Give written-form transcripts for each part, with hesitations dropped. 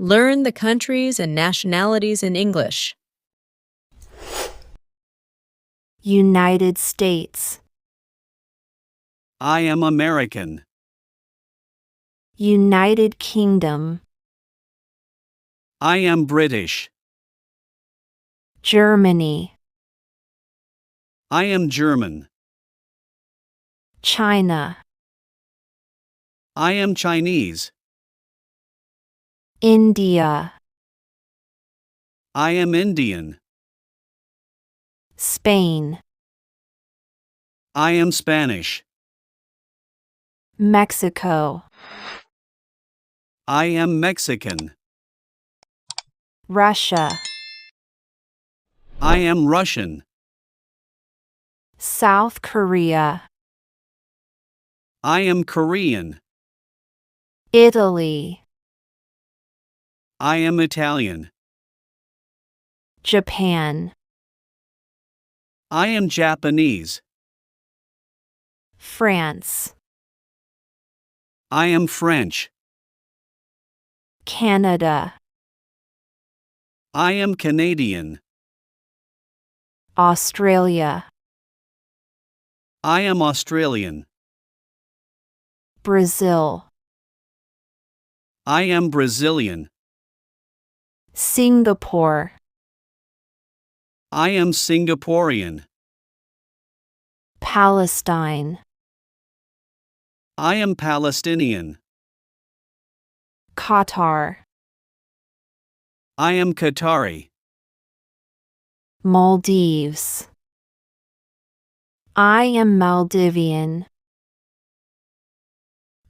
Learn the countries and nationalities in English. United States, I am American. United Kingdom, I am British. Germany, I am German. China, I am Chinese. India, I am Indian. Spain, I am Spanish. Mexico, I am Mexican. Russia, I am Russian. South Korea, I am Korean. Italy, I am Italian. Japan, I am Japanese. France, I am French. Canada, I am Canadian. Australia, I am Australian. Brazil, I am Brazilian. Singapore, I am Singaporean. Palestine, I am Palestinian. Qatar, I am Qatari. Maldives, I am Maldivian.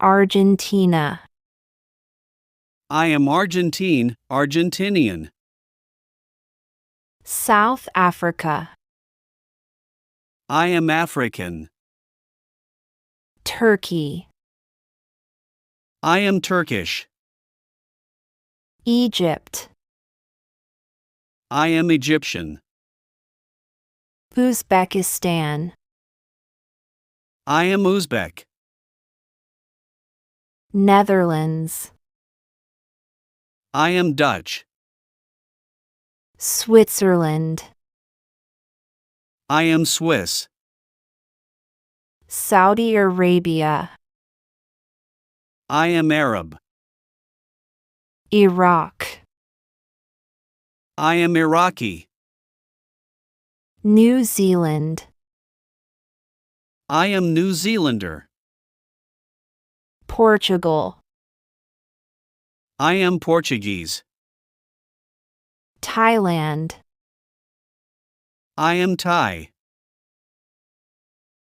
Argentina, I am Argentinian. South Africa, I am African. Turkey, I am Turkish. Egypt, I am Egyptian. Uzbekistan, I am Uzbek. Netherlands, I am Dutch. Switzerland, I am Swiss. Saudi Arabia, I am Arab. Iraq, I am Iraqi. New Zealand, I am New Zealander. Portugal, I am Portuguese. Thailand, I am Thai.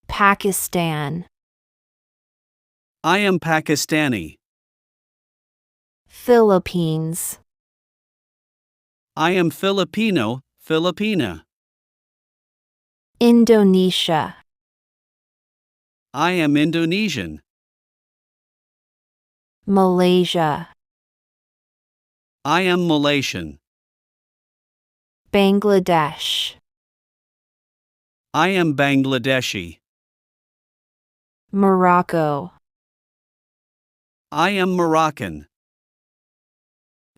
Pakistan, I am Pakistani. Philippines, I am Filipino, Filipina. Indonesia, I am Indonesian. Malaysia, I am Malaysian. Bangladesh, I am Bangladeshi. Morocco, I am Moroccan.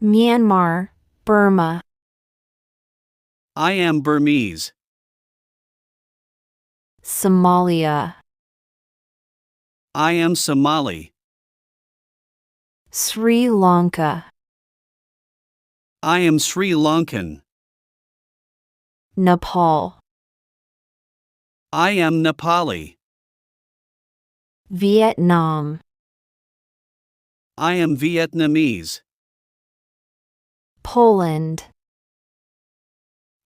Myanmar, Burma, I am Burmese. Somalia, I am Somali. Sri Lanka, I am Sri Lankan. Nepal, I am Nepali. Vietnam, I am Vietnamese. Poland,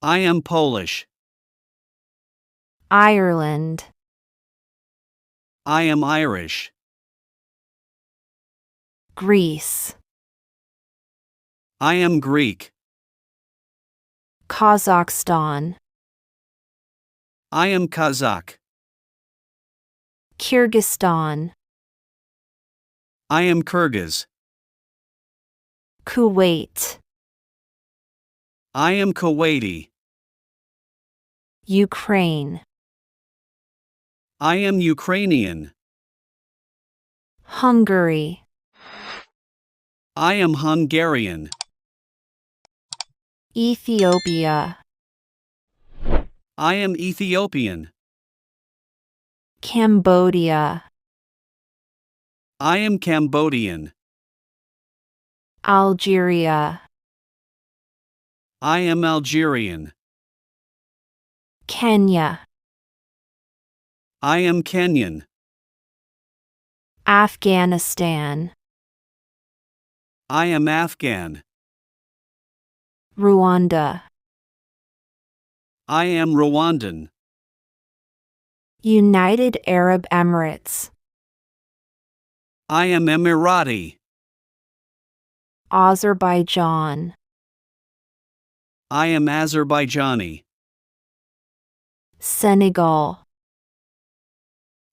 I am Polish. Ireland, I am Irish. Greece, I am Greek. Kazakhstan, I am Kazakh. Kyrgyzstan, I am Kyrgyz. Kuwait, I am Kuwaiti. Ukraine, I am Ukrainian. Hungary, I am Hungarian. Ethiopia. I am Ethiopian. Cambodia. I am Cambodian. Algeria. I am Algerian. Kenya. I am Kenyan. Afghanistan. I am Afghan. Rwanda. I am Rwandan. United Arab Emirates. I am Emirati. Azerbaijan. I am Azerbaijani. Senegal.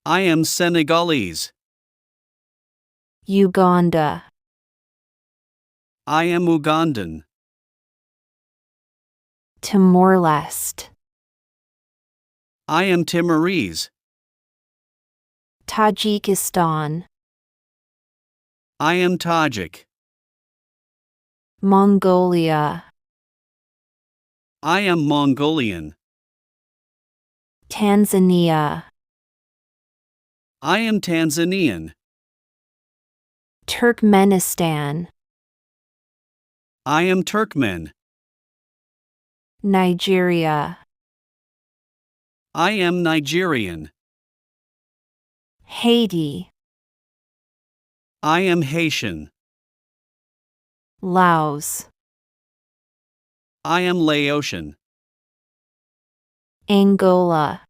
I am Senegalese. Uganda. I am Ugandan. Timor-Leste. I am Timorese. Tajikistan. I am Tajik. Mongolia. I am Mongolian. Tanzania. I am Tanzanian. Turkmenistan. I am Turkmen. Nigeria. I am Nigerian. Haiti. I am Haitian. Laos. I am Laotian. Angola.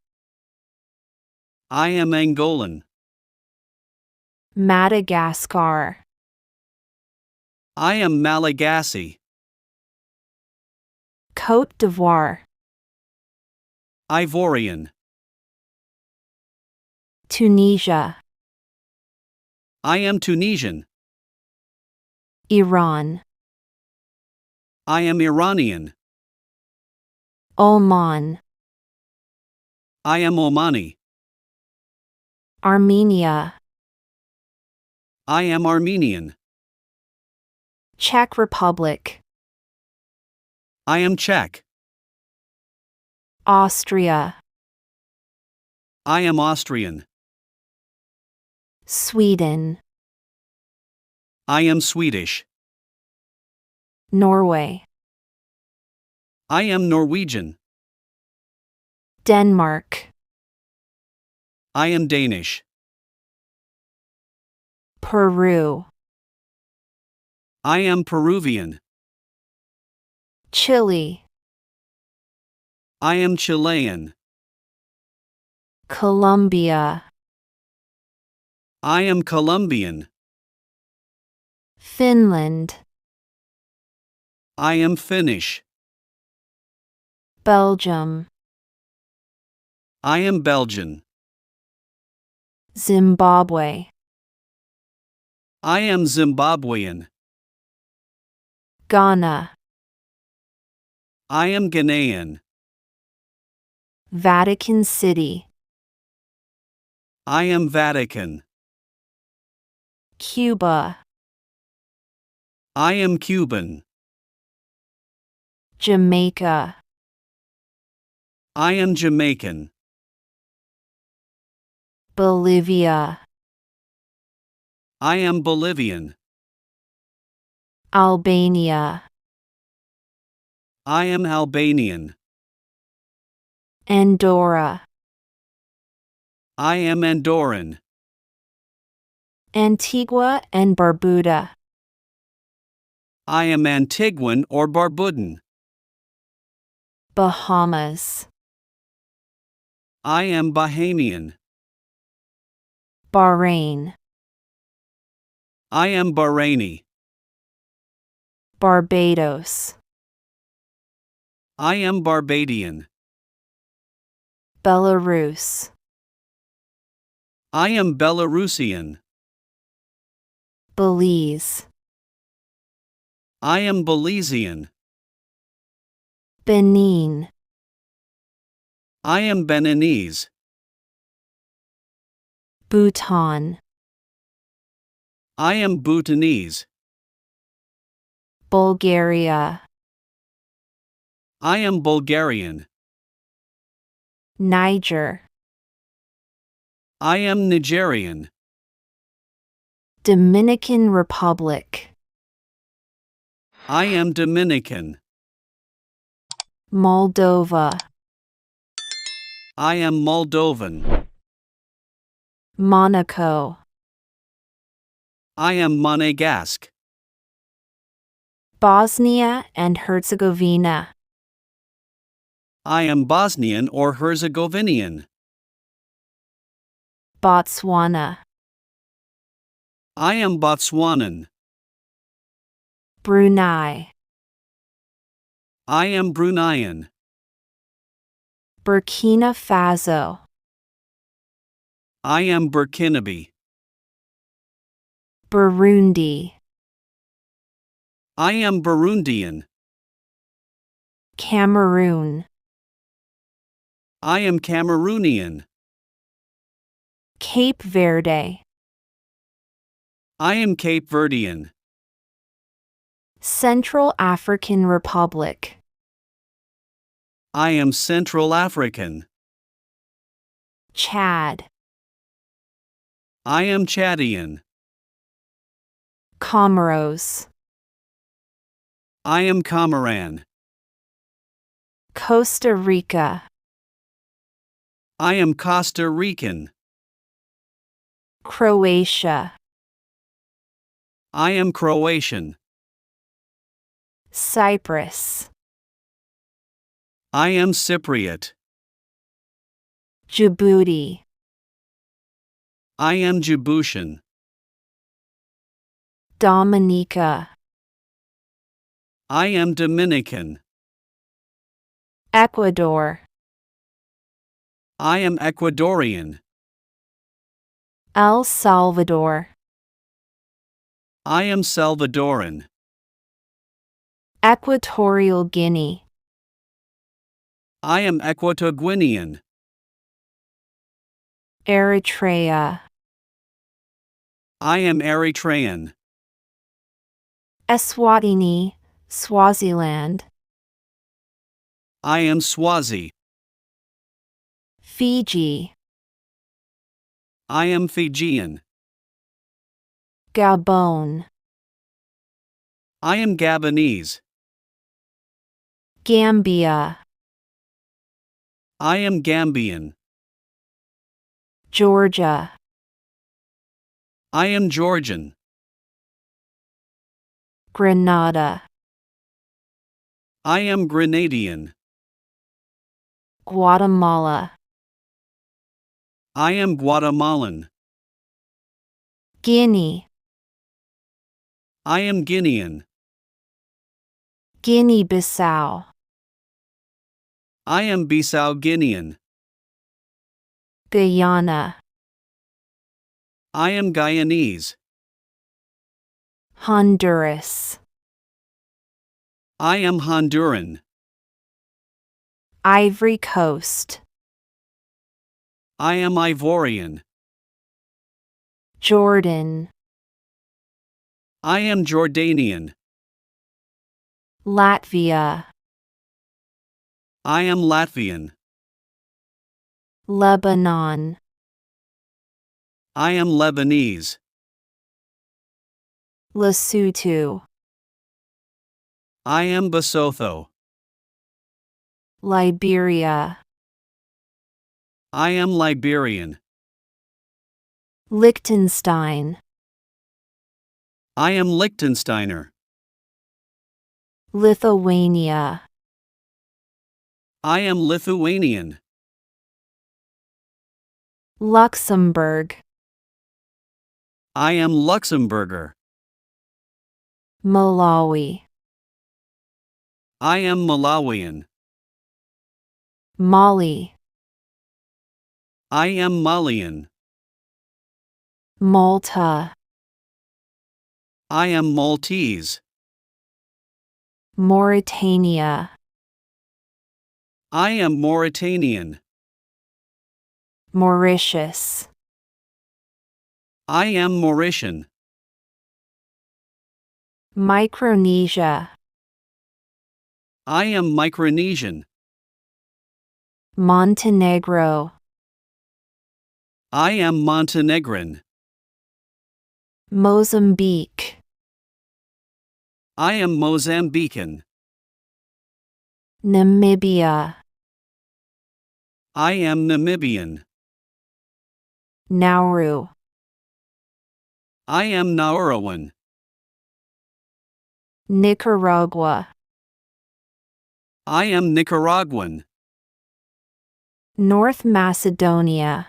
I am Angolan. Madagascar. I am Malagasy. Côte d'Ivoire. Ivorian. Tunisia. I am Tunisian. Iran. I am Iranian. Oman. I am Omani. Armenia. I am Armenian. Czech Republic. I am Czech. Austria. I am Austrian. Sweden. I am Swedish. Norway. I am Norwegian. Denmark. I am Danish. Peru. I am Peruvian. Chile. I am Chilean. Colombia. I am Colombian. Finland. I am Finnish. Belgium. I am Belgian. Zimbabwe. I am Zimbabwean. Ghana. I am Ghanaian. Vatican City. I am Vatican. Cuba. I am Cuban. Jamaica. I am Jamaican. Bolivia. I am Bolivian. Albania. I am Albanian. Andorra. I am Andorran. Antigua and Barbuda. I am Antiguan or Barbudan. Bahamas. I am Bahamian. Bahrain. I am Bahraini. Barbados. I am Barbadian. Belarus. I am Belarusian. Belize. I am Belizean. Benin. I am Beninese. Bhutan. I am Bhutanese. Bulgaria. I am Bulgarian. Niger. I am Nigerian. Dominican Republic. I am Dominican. Moldova. I am Moldovan. Monaco. I am Monegasque. Bosnia and Herzegovina. I am Bosnian or Herzegovinian. Botswana. I am Botswanan. Brunei. I am Bruneian. Burkina Faso. I am Burkinabe. Burundi. I am Burundian. Cameroon. I am Cameroonian. Cape Verde. I am Cape Verdean. Central African Republic. I am Central African. Chad. I am Chadian. Comoros. I am Comoran. Costa Rica. I am Costa Rican. Croatia. I am Croatian. Cyprus. I am Cypriot. Djibouti. I am Djiboutian. Dominica. I am Dominican. Ecuador. I am Ecuadorian. El Salvador. I am Salvadoran. Equatorial Guinea. I am Equatoguinean. Eritrea. I am Eritrean. Eswatini, Swaziland. I am Swazi. Fiji. I am Fijian. Gabon. I am Gabonese. Gambia. I am Gambian. Georgia. I am Georgian. Grenada. I am Grenadian. Guatemala. I am Guatemalan. Guinea. I am Guinean. Guinea-Bissau. I am Bissau Guinean. Guyana. I am Guyanese. Honduras. I am Honduran. Ivory Coast. I am Ivorian. Jordan. I am Jordanian. Latvia. I am Latvian. Lebanon. I am Lebanese. Lesotho. I am Basotho. Liberia. I am Liberian. Liechtenstein. I am Liechtensteiner. Lithuania. I am Lithuanian. Luxembourg. I am Luxembourger. Malawi. I am Malawian. Mali. I am Malian. Malta. I am Maltese. Mauritania. I am Mauritanian. Mauritius. I am Mauritian. Micronesia. I am Micronesian. Montenegro. I am Montenegrin. Mozambique. I am Mozambican. Namibia. I am Namibian. Nauru. I am Nauruan. Nicaragua. I am Nicaraguan. North Macedonia.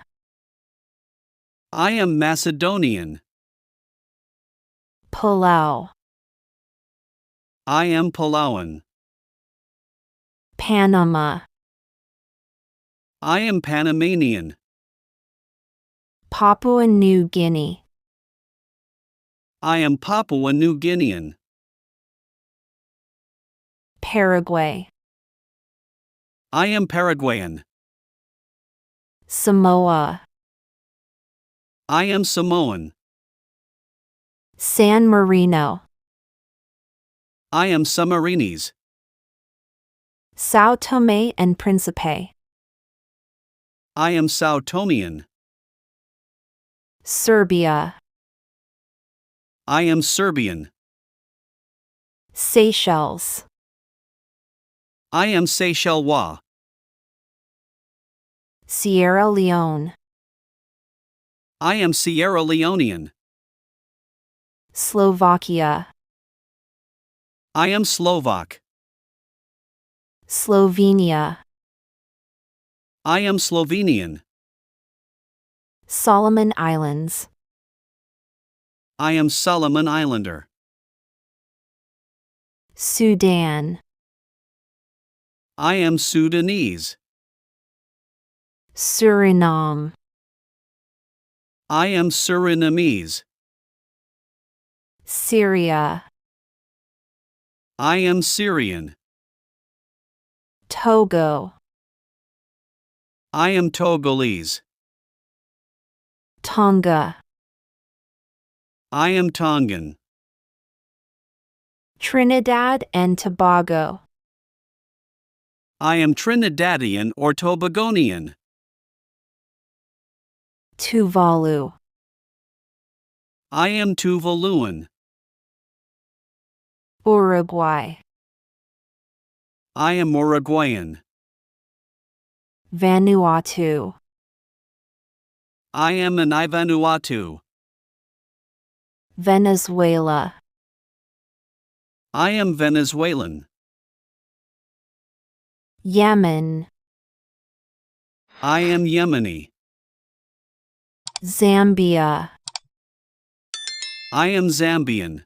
I am Macedonian. Palau. I am Palauan. Panama. I am Panamanian. Papua New Guinea. I am Papua New Guinean. Paraguay. I am Paraguayan. Samoa. I am Samoan. San Marino. I am Sammarinese. São Tomé and Príncipe. I am Sao Tomian. Serbia. I am Serbian. Seychelles. I am Seychellois. Sierra Leone. I am Sierra Leonean. Slovakia. I am Slovak. Slovenia. I am Slovenian. Solomon Islands. I am Solomon Islander. Sudan. I am Sudanese. Suriname. I am Surinamese. Syria. I am Syrian. Togo. I am Togolese. Tonga. I am Tongan. Trinidad and Tobago. I am Trinidadian or Tobagonian. Tuvalu. I am Tuvaluan. Uruguay. I am Uruguayan. Vanuatu. I am an Vanuatu. Venezuela. I am Venezuelan. Yemen. I am Yemeni. Zambia. I am Zambian.